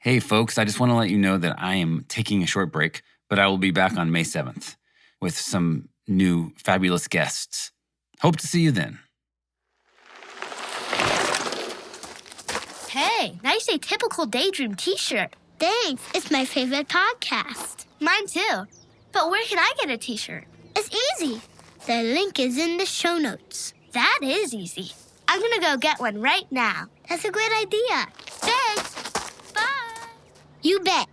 Hey folks, I just want to let you know that I am taking a short break, but I will be back on May 7th with some new fabulous guests. Hope to see you then. Hey, nice Atypical Daydream t-shirt. Thanks, it's my favorite podcast. Mine too. But where can I get a t-shirt? It's easy. The link is in the show notes. That is easy. I'm gonna go get one right now. That's a great idea. Thanks. Bye. You bet.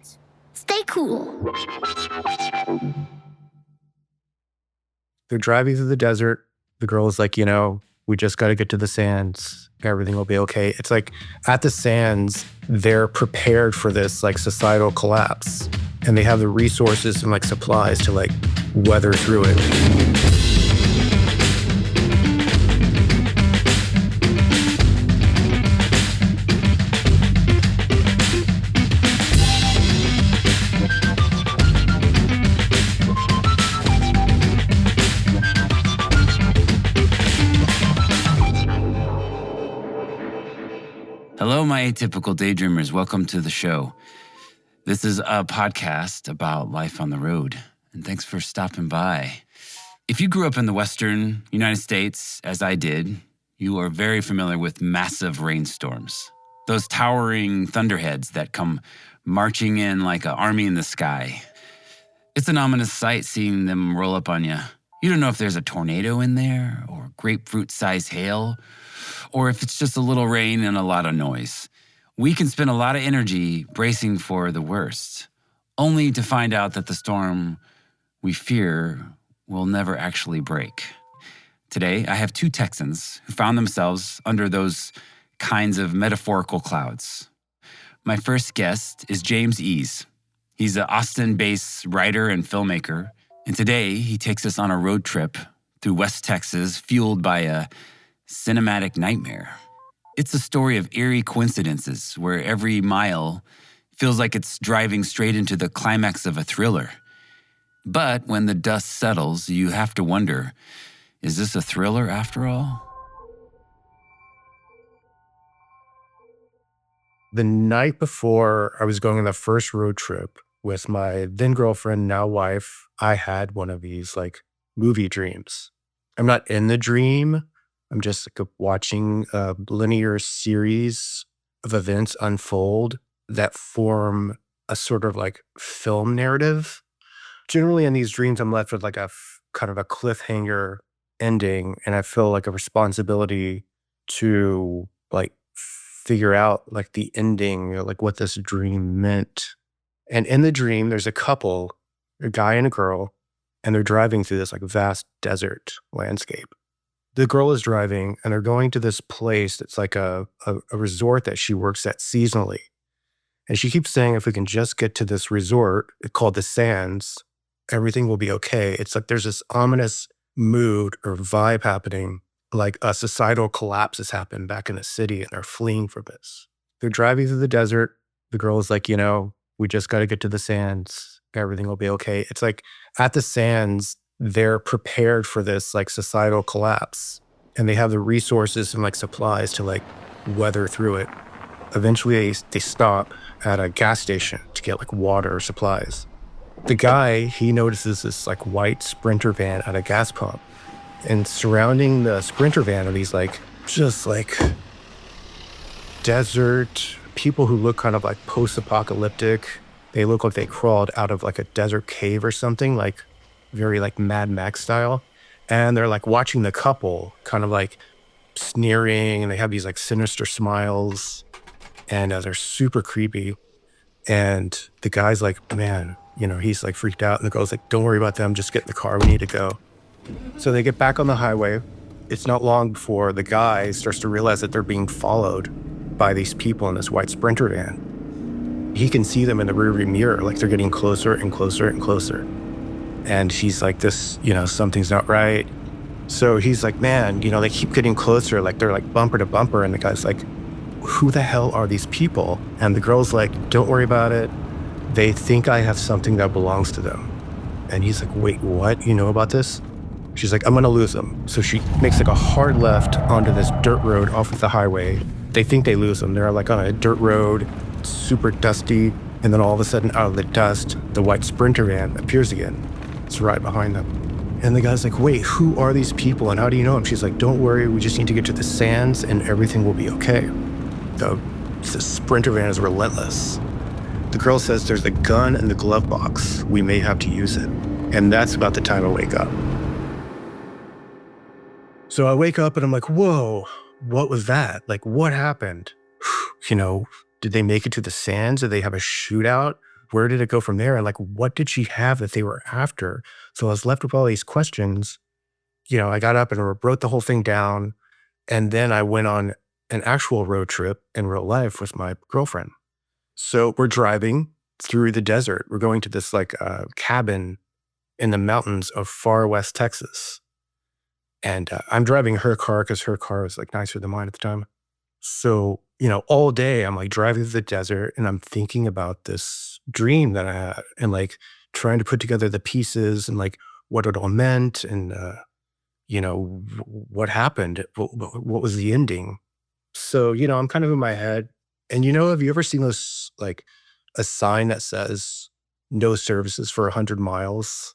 Stay cool. They're driving through the desert. The girl is like, we just got to get to the sands. Everything will be okay. It's like at the sands, they're prepared for this like societal collapse. And they have the resources and like supplies to like weather through it. Hello, my Atypical Daydreamers. Welcome to the show. This is a podcast about life on the road, and thanks for stopping by. If you grew up in the Western United States, as I did, you are very familiar with massive rainstorms. Those towering thunderheads that come marching in like an army in the sky. It's an ominous sight seeing them roll up on you. You don't know if there's a tornado in there or grapefruit-sized hail, or if it's just a little rain and a lot of noise. We can spend a lot of energy bracing for the worst, only to find out that the storm we fear will never actually break. Today, I have two Texans who found themselves under those kinds of metaphorical clouds. My first guest is James Ease. He's an Austin-based writer and filmmaker, and today he takes us on a road trip through West Texas fueled by a cinematic nightmare. It's a story of eerie coincidences where every mile feels like it's driving straight into the climax of a thriller. But when the dust settles, you have to wonder, is this a thriller after all? The night before I was going on the first road trip with my then girlfriend, now wife, I had one of these like movie dreams. I'm not in the dream. I'm just like watching a linear series of events unfold that form a sort of like film narrative. Generally in these dreams, I'm left with like a kind of a cliffhanger ending, and I feel like a responsibility to like figure out like the ending, like what this dream meant. And in the dream, there's a couple, a guy and a girl, and they're driving through this like vast desert landscape. The girl is driving, and they're going to this place that's like a resort that she works at seasonally. And she keeps saying, if we can just get to this resort called the Sands, everything will be okay. It's like there's this ominous mood or vibe happening, like a societal collapse has happened back in the city, and they're fleeing from this. They're driving through the desert. The girl is like, we just got to get to the Sands. Everything will be okay. It's like at the Sands, they're prepared for this like societal collapse, and they have the resources and like supplies to like weather through it. Eventually they stop at a gas station to get like water or supplies. The guy, he notices this like white Sprinter van at a gas pump, and surrounding the Sprinter van are these like just like desert people who look kind of like post-apocalyptic. They look like they crawled out of like a desert cave or something, like very like Mad Max style. And they're like watching the couple kind of like sneering, and they have these like sinister smiles, and they're super creepy. And the guy's like, man, he's like freaked out. And the girl's like, don't worry about them. Just get in the car. We need to go. So they get back on the highway. It's not long before the guy starts to realize that they're being followed by these people in this white Sprinter van. He can see them in the rearview mirror, like they're getting closer and closer and closer. And he's like, something's not right. So he's like, man, they keep getting closer, like they're like bumper to bumper. And the guy's like, who the hell are these people? And the girl's like, don't worry about it. They think I have something that belongs to them. And he's like, wait, what? You know about this? She's like, I'm gonna lose them. So she makes like a hard left onto this dirt road off of the highway. They think they lose them. They're like on a dirt road. super dusty. And then all of a sudden, out of the dust, the white Sprinter van appears again. It's right behind them. And the guy's like, wait, who are these people and how do you know them? She's like, don't worry, we just need to get to the sands and everything will be okay. The Sprinter van is relentless. The girl says there's a gun in the glove box. We may have to use it. And that's about the time I wake up. So I wake up and I'm like, whoa, what was that? Like, what happened? Did they make it to the sands? Did they have a shootout? Where did it go from there? And like, what did she have that they were after? So I was left with all these questions. I got up and wrote the whole thing down. And then I went on an actual road trip in real life with my girlfriend. So we're driving through the desert. We're going to this cabin in the mountains of far west Texas. And I'm driving her car because her car was like nicer than mine at the time. So, all day I'm like driving through the desert and I'm thinking about this dream that I had and like trying to put together the pieces and like what it all meant and, what happened, what was the ending. So, I'm kind of in my head. And, have you ever seen those, like a sign that says no services for 100 miles?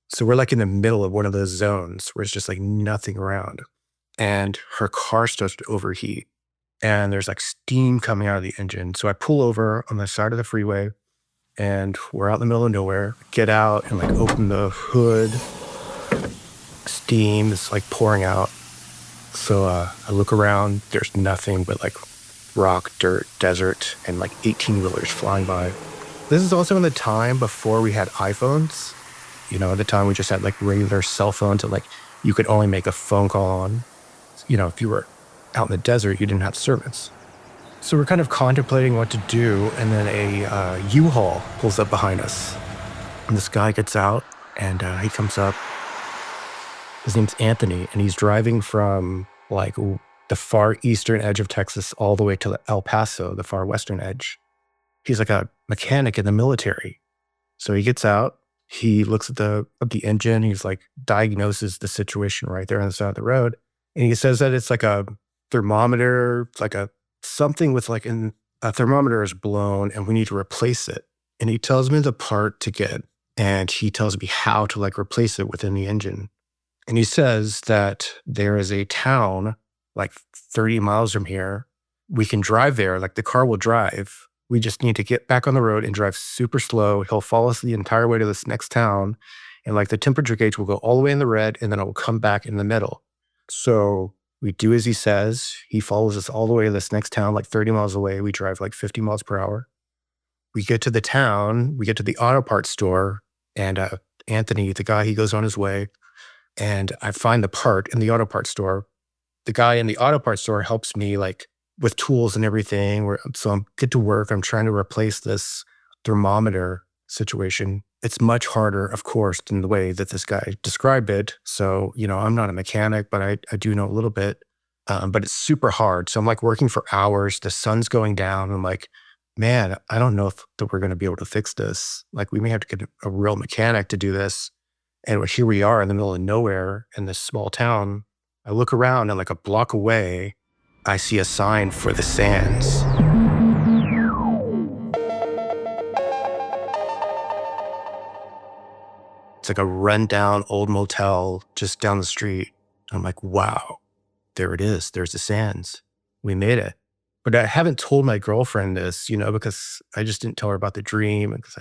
So we're like in the middle of one of those zones where it's just like nothing around. And her car starts to overheat. And there's like steam coming out of the engine. So I pull over on the side of the freeway and we're out in the middle of nowhere. Get out and like open the hood. Steam is like pouring out. So I look around. There's nothing but like rock, dirt, desert, and like 18-wheelers flying by. This is also in the time before we had iPhones. At the time we just had like regular cell phones that like you could only make a phone call on. If you were out in the desert, you didn't have service. So we're kind of contemplating what to do, and then a U-Haul pulls up behind us. And this guy gets out, and he comes up. His name's Anthony, and he's driving from like the far eastern edge of Texas all the way to El Paso, the far western edge. He's like a mechanic in the military. So he gets out, he looks at the engine, he's like diagnoses the situation right there on the side of the road. And he says that it's like a thermometer, like something with like a thermometer is blown and we need to replace it. And he tells me the part to get, and he tells me how to like replace it within the engine. And he says that there is a town like 30 miles from here. We can drive there, like the car will drive. We just need to get back on the road and drive super slow. He'll follow us the entire way to this next town. And like the temperature gauge will go all the way in the red and then it will come back in the middle. So we do as he says. He follows us all the way to this next town, like 30 miles away. We drive like 50 miles per hour. We get to the town, we get to the auto parts store, and Anthony, the guy, he goes on his way. And I find the part in the auto parts store. The guy in the auto parts store helps me like with tools and everything. So I get to work. I'm trying to replace this thermometer situation. It's much harder, of course, than the way that this guy described it. So, I'm not a mechanic, but I do know a little bit. But it's super hard. So I'm like working for hours. The sun's going down. I'm like, man, I don't know that we're going to be able to fix this. Like we may have to get a real mechanic to do this. And here we are in the middle of nowhere in this small town. I look around and like a block away, I see a sign for the sands. It's like a rundown old motel just down the street. And I'm like, wow, there it is. There's the sands. We made it. But I haven't told my girlfriend this, because I just didn't tell her about the dream because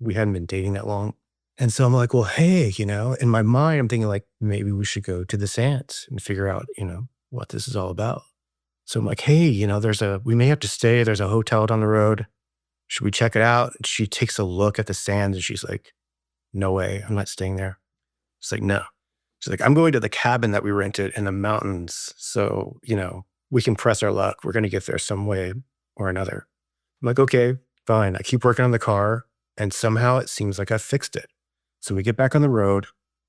we hadn't been dating that long. And so I'm like, well, hey, in my mind, I'm thinking like, maybe we should go to the sands and figure out, what this is all about. So I'm like, hey, we may have to stay. There's a hotel down the road. Should we check it out? And she takes a look at the sands and she's like, no way, I'm not staying there. She's like, no. She's like, I'm going to the cabin that we rented in the mountains. So, we can press our luck. We're going to get there some way or another. I'm like, okay, fine. I keep working on the car and somehow it seems like I fixed it. So we get back on the road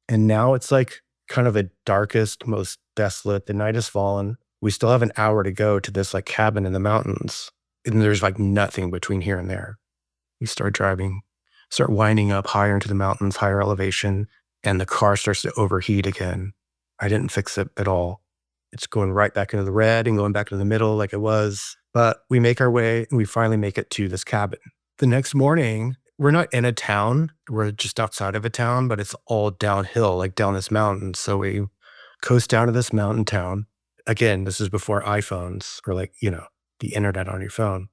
and now it's like kind of the darkest, most desolate. The night has fallen. We still have an hour to go to this like cabin in the mountains. And there's like nothing between here and there. We start driving, start winding up higher into the mountains, higher elevation, and the car starts to overheat again. I didn't fix it at all. It's going right back into the red and going back to the middle like it was. But we make our way and we finally make it to this cabin. The next morning, we're not in a town. We're just outside of a town, but it's all downhill, like down this mountain. So we coast down to this mountain town. Again, this is before iPhones or like, the internet on your phone.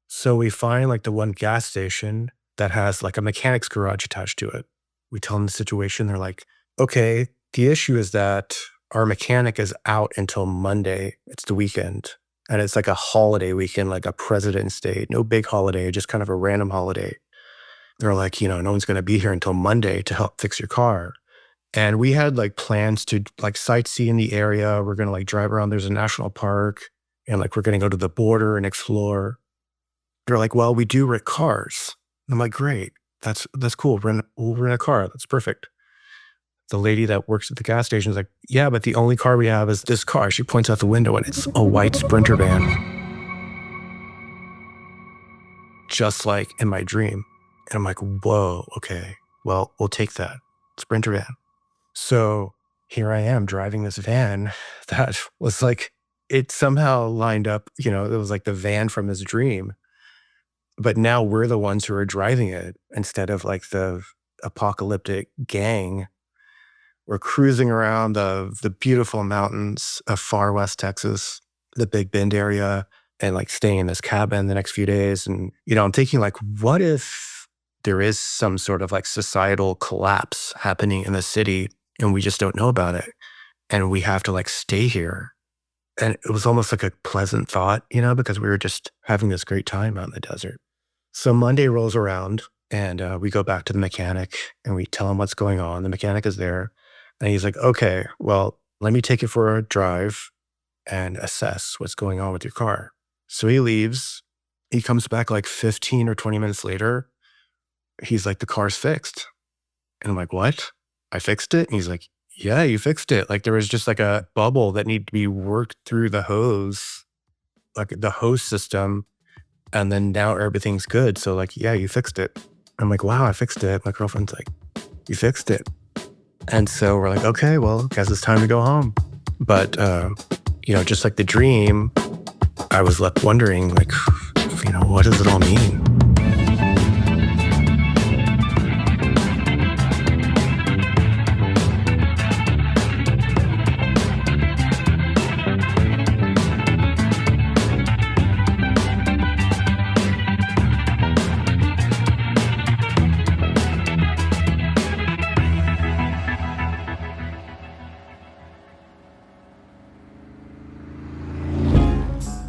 So we find like the one gas station that has like a mechanic's garage attached to it. We tell them the situation. They're like, okay, the issue is that our mechanic is out until Monday. It's the weekend. And it's like a holiday weekend, like a President's Day, no big holiday, just kind of a random holiday. They're like, no one's going to be here until Monday to help fix your car. And we had like plans to like sightsee in the area. We're going to like drive around. There's a national park and like we're going to go to the border and explore. They're like, well, we do rent cars. And I'm like, great. That's cool. We'll rent a car. That's perfect. The lady that works at the gas station is like, yeah, but the only car we have is this car. She points out the window and it's a white Sprinter van. Just like in my dream. And I'm like, whoa, okay. Well, we'll take that Sprinter van. So here I am driving this van that was like, it somehow lined up, it was like the van from his dream. But now we're the ones who are driving it instead of like the apocalyptic gang. We're cruising around the beautiful mountains of far west Texas, the Big Bend area, and like staying in this cabin the next few days. And, I'm thinking like, what if there is some sort of like societal collapse happening in the city and we just don't know about it and we have to like stay here? And it was almost like a pleasant thought, because we were just having this great time out in the desert. So Monday rolls around and we go back to the mechanic and we tell him what's going on. The mechanic is there and he's like, okay, well, let me take it for a drive and assess what's going on with your car. So he leaves. He comes back like 15 or 20 minutes later. He's like, the car's fixed. And I'm like, what? I fixed it? And he's like, yeah, you fixed it. Like there was just like a bubble that needed to be worked through the hose, like the hose system. And then now everything's good. So like, yeah, you fixed it. I'm like, wow, I fixed it. My girlfriend's like, you fixed it. And so we're like, okay, well, guess it's time to go home. But, just like the dream, I was left wondering like, what does it all mean?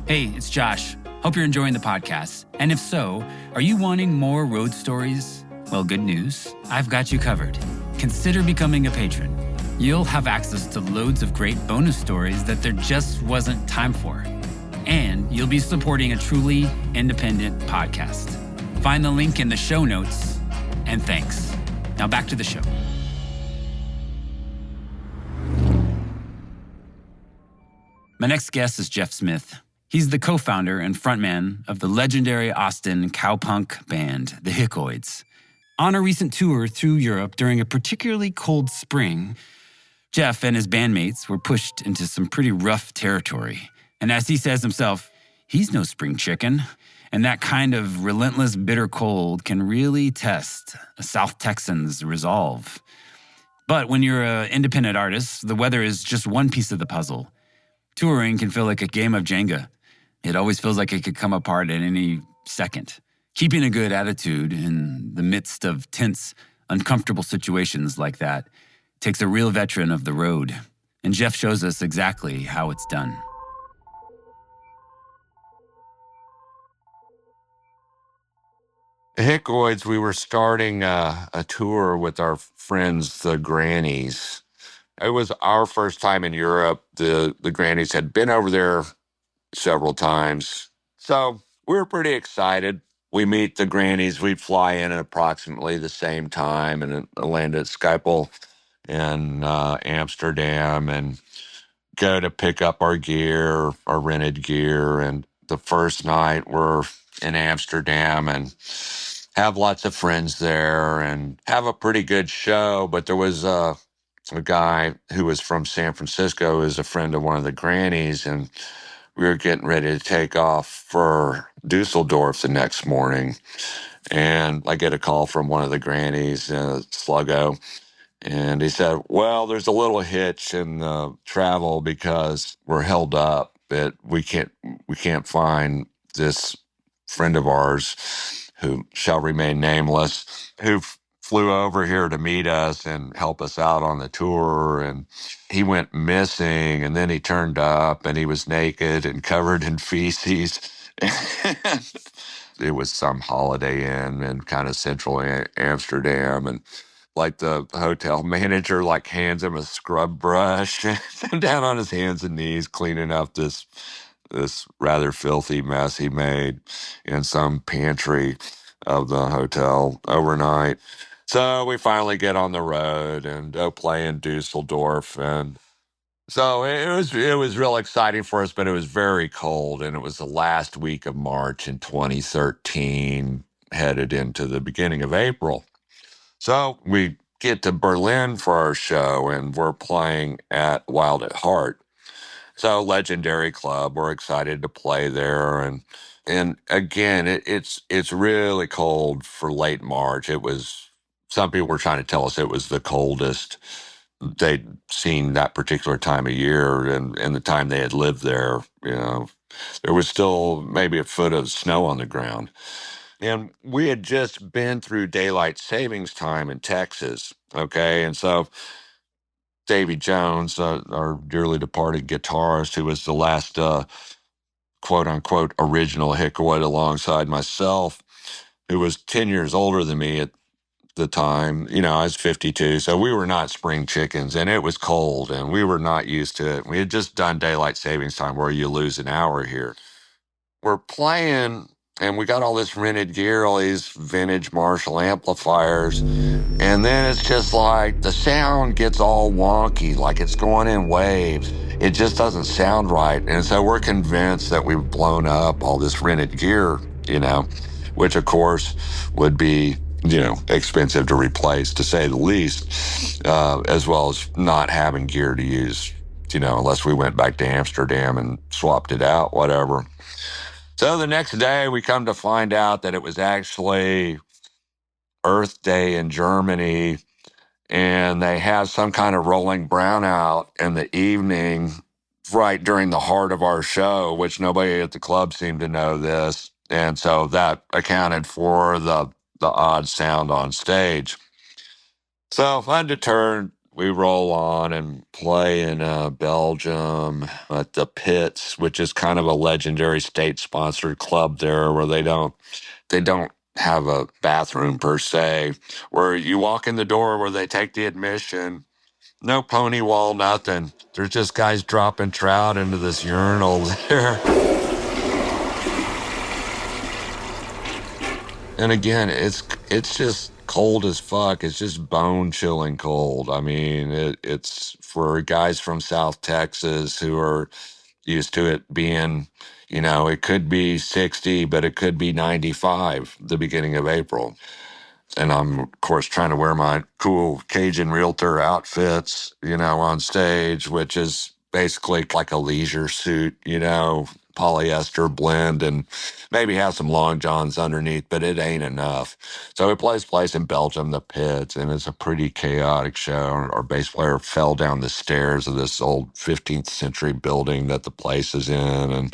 Hey, it's Josh. Hope you're enjoying the podcast. And if so, are you wanting more road stories? Well, good news. I've got you covered. Consider becoming a patron. You'll have access to loads of great bonus stories that there just wasn't time for. And you'll be supporting a truly independent podcast. Find the link in the show notes. And thanks. Now back to the show. My next guest is Jeff Smith. He's the co-founder and frontman of the legendary Austin cowpunk band, the Hickoids. On a recent tour through Europe during a particularly cold spring, Jeff and his bandmates were pushed into some pretty rough territory. And as he says himself, he's no spring chicken. And that kind of relentless bitter cold can really test a South Texan's resolve. But when you're an independent artist, the weather is just one piece of the puzzle. Touring can feel like a game of Jenga. It always feels like it could come apart at any second. Keeping a good attitude in the midst of tense, uncomfortable situations like that takes a real veteran of the road. And Jeff shows us exactly how it's done. Hickoids, we were starting a tour with our friends, the Grannies. It was our first time in Europe. The Grannies had been over there several times. So we were pretty excited. We meet the Grannies. We fly in at approximately the same time and land at Schiphol in Amsterdam and go to pick up our gear, our rented gear. And the first night we're in Amsterdam and have lots of friends there and have a pretty good show. But there was a guy who was from San Francisco, who is a friend of one of the Grannies, and we were getting ready to take off for Dusseldorf the next morning. And I get a call from one of the grannies, Sluggo. And he said, well, there's a little hitch in the travel because we're held up. That we can't find this friend of ours who shall remain nameless, who flew over here to meet us and help us out on the tour. And he went missing, and then he turned up and he was naked and covered in feces. It was some Holiday Inn in kind of central Amsterdam. And like the hotel manager like hands him a scrub brush and down on his hands and knees cleaning up this rather filthy mess he made in some pantry of the hotel overnight. So we finally get on the road and go play in Dusseldorf. And so it was real exciting for us, but it was very cold. And it was the last week of March in 2013, headed into the beginning of April. So we get to Berlin for our show, and we're playing at Wild at Heart. So legendary club, we're excited to play there. And again, it's really cold for late March. It was, some people were trying to tell us it was the coldest they'd seen that particular time of year, and the time they had lived there, there was still maybe a foot of snow on the ground. And we had just been through daylight savings time in Texas, okay? And so Davy Jones, our dearly departed guitarist, who was the last quote-unquote original Hickoid alongside myself, who was 10 years older than me at the time. I was 52, so we were not spring chickens, and it was cold, and we were not used to it. We had just done daylight savings time where you lose an hour here. We're playing, and we got all this rented gear, all these vintage Marshall amplifiers, and then it's just like the sound gets all wonky, like it's going in waves. It just doesn't sound right. And so we're convinced that we've blown up all this rented gear, which of course would be, expensive to replace, to say the least, as well as not having gear to use, unless we went back to Amsterdam and swapped it out, whatever. So the next day, we come to find out that it was actually Earth Day in Germany, and they had some kind of rolling brownout in the evening, right during the heart of our show, which nobody at the club seemed to know this. And so that accounted for the odd sound on stage. So undeterred, we roll on and play in Belgium at the Pits, which is kind of a legendary state-sponsored club there, where they don't have a bathroom per se, where you walk in the door where they take the admission, no pony wall, nothing. There's just guys dropping trout into this urinal there. And again, it's just cold as fuck. It's just bone-chilling cold. I mean, it's for guys from South Texas who are used to it being, it could be 60, but it could be 95 the beginning of April. And I'm, of course, trying to wear my cool Cajun realtor outfits, on stage, which is basically like a leisure suit, polyester blend, and maybe have some long johns underneath, but it ain't enough. So it plays place in Belgium, the Pits, and it's a pretty chaotic show. Our bass player fell down the stairs of this old 15th century building that the place is in, and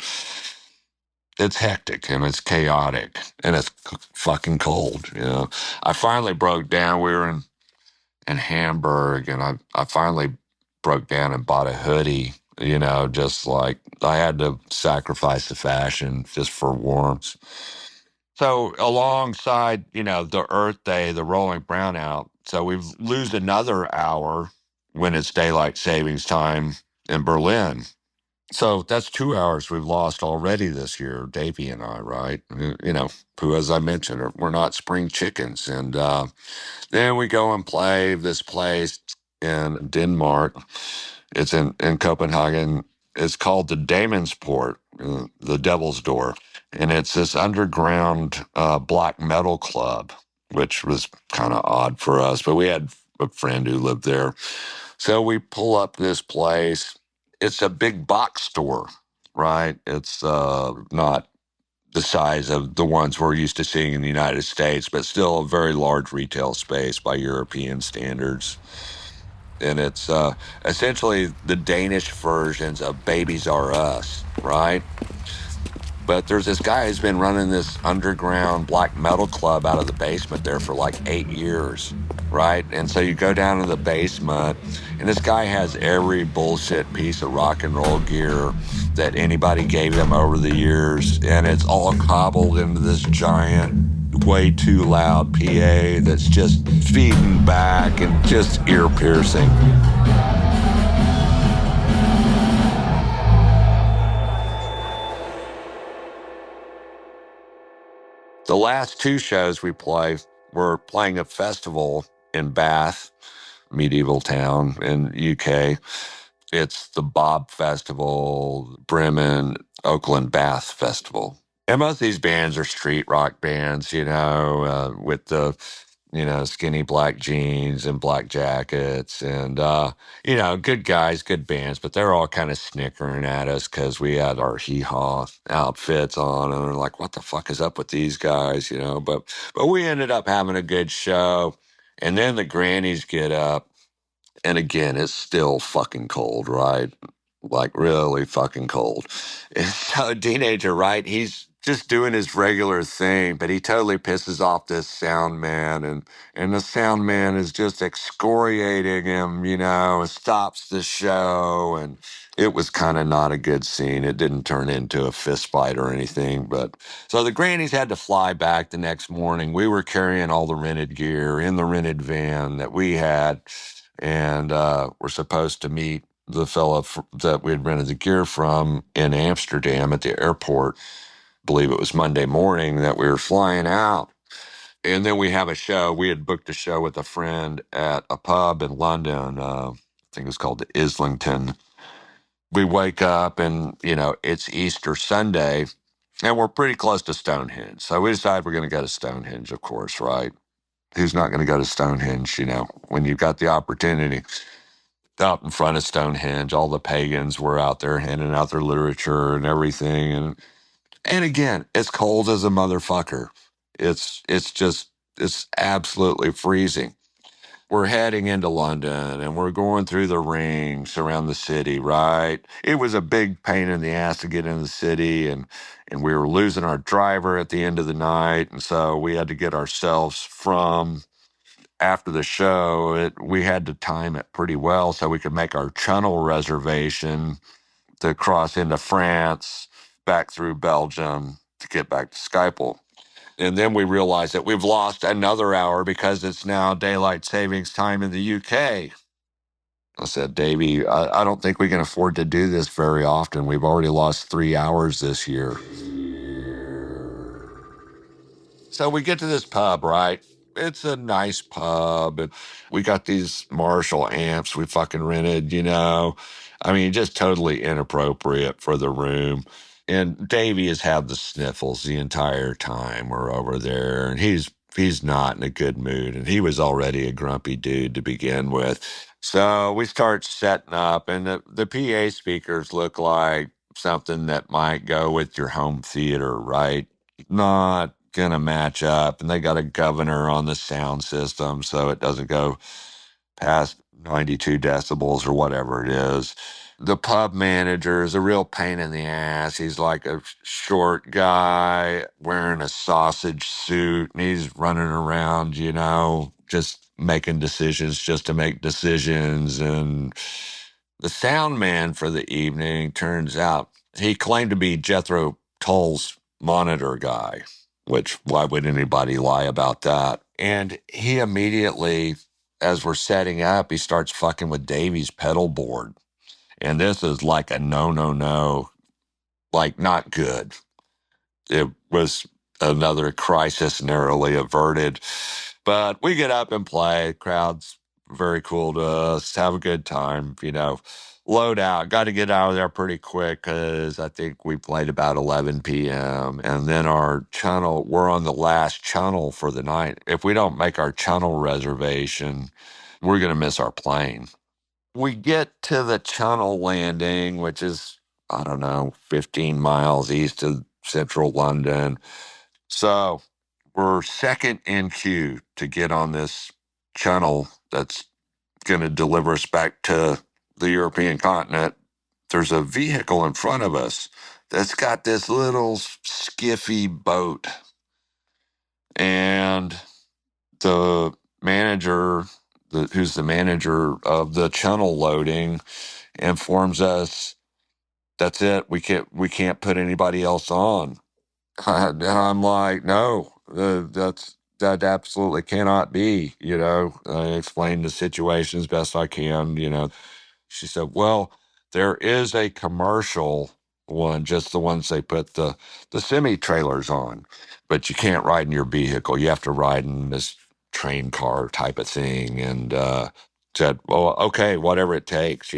it's hectic and it's chaotic and it's fucking cold. I finally broke down. We were in Hamburg, and I finally broke down and bought a hoodie, just like I had to sacrifice the fashion just for warmth. So alongside, the Earth Day, the rolling brownout, so we lose another hour when it's daylight savings time in Berlin. So that's 2 hours we've lost already this year, Davey and I, right? Who, as I mentioned, we're not spring chickens. And then we go and play this place in Denmark. It's in Copenhagen. It's called the Damonsport, the Devil's Door. And it's this underground black metal club, which was kind of odd for us. But we had a friend who lived there. So we pull up this place. It's a big box store, right? It's not the size of the ones we're used to seeing in the United States, but still a very large retail space by European standards. And it's essentially the Danish versions of Babies R Us, right? But there's this guy who's been running this underground black metal club out of the basement there for like 8 years, right? And so you go down to the basement, and this guy has every bullshit piece of rock and roll gear that anybody gave him over the years, and it's all cobbled into this giant, way too loud PA that's just feeding back and just ear piercing. The last 2 shows we play, we're playing a festival in Bath, medieval town in UK. It's the Bob Festival, Bremen, Oakland Bath Festival. And most of these bands are street rock bands, with the, skinny black jeans and black jackets and, good guys, good bands, but they're all kind of snickering at us because we had our hee-haw outfits on and they're like, what the fuck is up with these guys, but we ended up having a good show. And then the grannies get up. And again, it's still fucking cold, right? Like really fucking cold. And so a teenager, right? He's just doing his regular thing, but he totally pisses off this sound man. And the sound man is just excoriating him, stops the show. And it was kind of not a good scene. It didn't turn into a fist fight or anything. But so the grannies had to fly back the next morning. We were carrying all the rented gear in the rented van that we had. And we're supposed to meet the fella that we had rented the gear from in Amsterdam at the airport. I believe it was Monday morning that we were flying out. And then we have a show. We had booked a show with a friend at a pub in London. I think it was called the Islington. We wake up and, it's Easter Sunday and we're pretty close to Stonehenge. So we decide we're going to go to Stonehenge, of course, right? Who's not going to go to Stonehenge, when you've got the opportunity? Out in front of Stonehenge, all the pagans were out there handing out their literature and everything. And again, it's cold as a motherfucker. It's absolutely freezing. We're heading into London and we're going through the rings around the city, right? It was a big pain in the ass to get into the city and we were losing our driver at the end of the night. And so we had to get ourselves from after the show, we had to time it pretty well so we could make our channel reservation to cross into France, back through Belgium to get back to Schiphol. And then we realized that we've lost another hour because it's now daylight savings time in the UK. I said, Davey, I don't think we can afford to do this very often. We've already lost 3 hours this year. So we get to this pub, right? It's a nice pub. And we got these Marshall amps we fucking rented, just totally inappropriate for the room. And Davey has had the sniffles the entire time we're over there. And he's not in a good mood. And he was already a grumpy dude to begin with. So we start setting up and the PA speakers look like something that might go with your home theater, right? Not gonna match up, and they got a governor on the sound system so it doesn't go past 92 decibels or whatever it is. The pub manager is a real pain in the ass. He's like a short guy wearing a sausage suit and he's running around, just making decisions just to make decisions. And the sound man for the evening, turns out he claimed to be Jethro Tull's monitor guy, which why would anybody lie about that? And he immediately, as we're setting up, he starts fucking with Davey's pedal board. And this is like a no, like not good. It was another crisis narrowly averted. But we get up and play. Crowd's very cool to us. Have a good time, Load out. Got to get out of there pretty quick because I think we played about 11 p.m. And then our channel, we're on the last channel for the night. If we don't make our channel reservation, we're going to miss our plane. We get to the channel landing, which is I don't know, 15 miles east of central London. So we're second in queue to get on this channel that's going to deliver us back to the European continent. There's a vehicle in front of us that's got this little skiffy boat. And the manager, who's the manager of the channel loading, informs us, that's it. We can't put anybody else on. And I'm like, no, that absolutely cannot be. I explained the situation as best I can. She said, well, there is a commercial one, just the ones they put the semi-trailers on, but you can't ride in your vehicle. You have to ride in this train car type of thing. And said, well, okay, whatever it takes.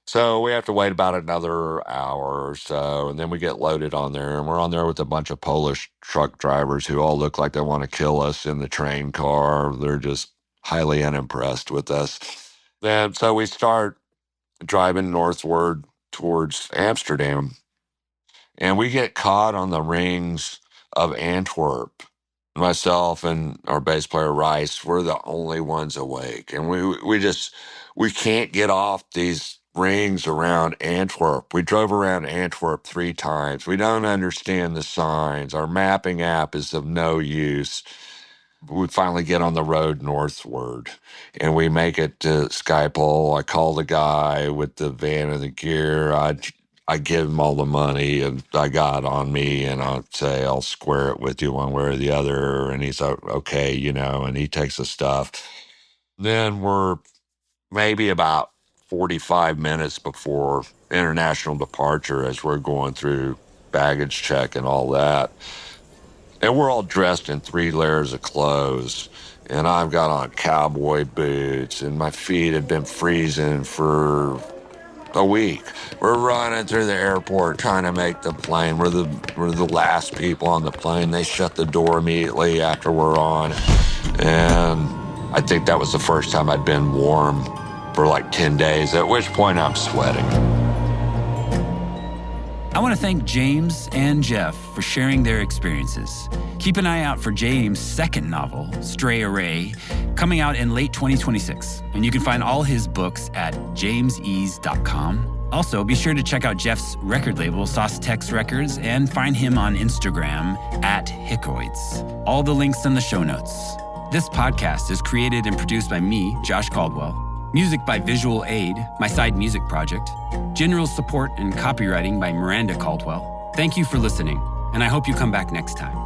So we have to wait about another hour or so, and then we get loaded on there, and we're on there with a bunch of Polish truck drivers who all look like they want to kill us in the train car. They're just highly unimpressed with us. Then, so we start driving northward towards Amsterdam, and we get caught on the rings of Antwerp. Myself and our bass player Rice, we're the only ones awake, and we can't get off these rings around Antwerp. We drove around Antwerp 3 times. We don't understand the signs. Our mapping app is of no use. We finally get on the road northward, and we make it to Schiphol. I call the guy with the van and the gear. I give him all the money and I got on me, and I'll say, I'll square it with you one way or the other. And he's like, okay, and he takes the stuff. Then we're maybe about 45 minutes before international departure as we're going through baggage check and all that. And we're all dressed in 3 layers of clothes. And I've got on cowboy boots, and my feet had been freezing for a week. We're running through the airport trying to make the plane. We're the last people on the plane. They shut the door immediately after we're on. And I think that was the first time I'd been warm for like 10 days, at which point I'm sweating. I want to thank James and Jeff for sharing their experiences. Keep an eye out for James' second novel, Stray Array, coming out in late 2026. And you can find all his books at jamesease.com. Also, be sure to check out Jeff's record label, Sauce Tex Records, and find him on Instagram at Hickoids. All the links in the show notes. This podcast is created and produced by me, Josh Caldwell. Music by Visual Aid, my side music project. General support and copywriting by Miranda Caldwell. Thank you for listening, and I hope you come back next time.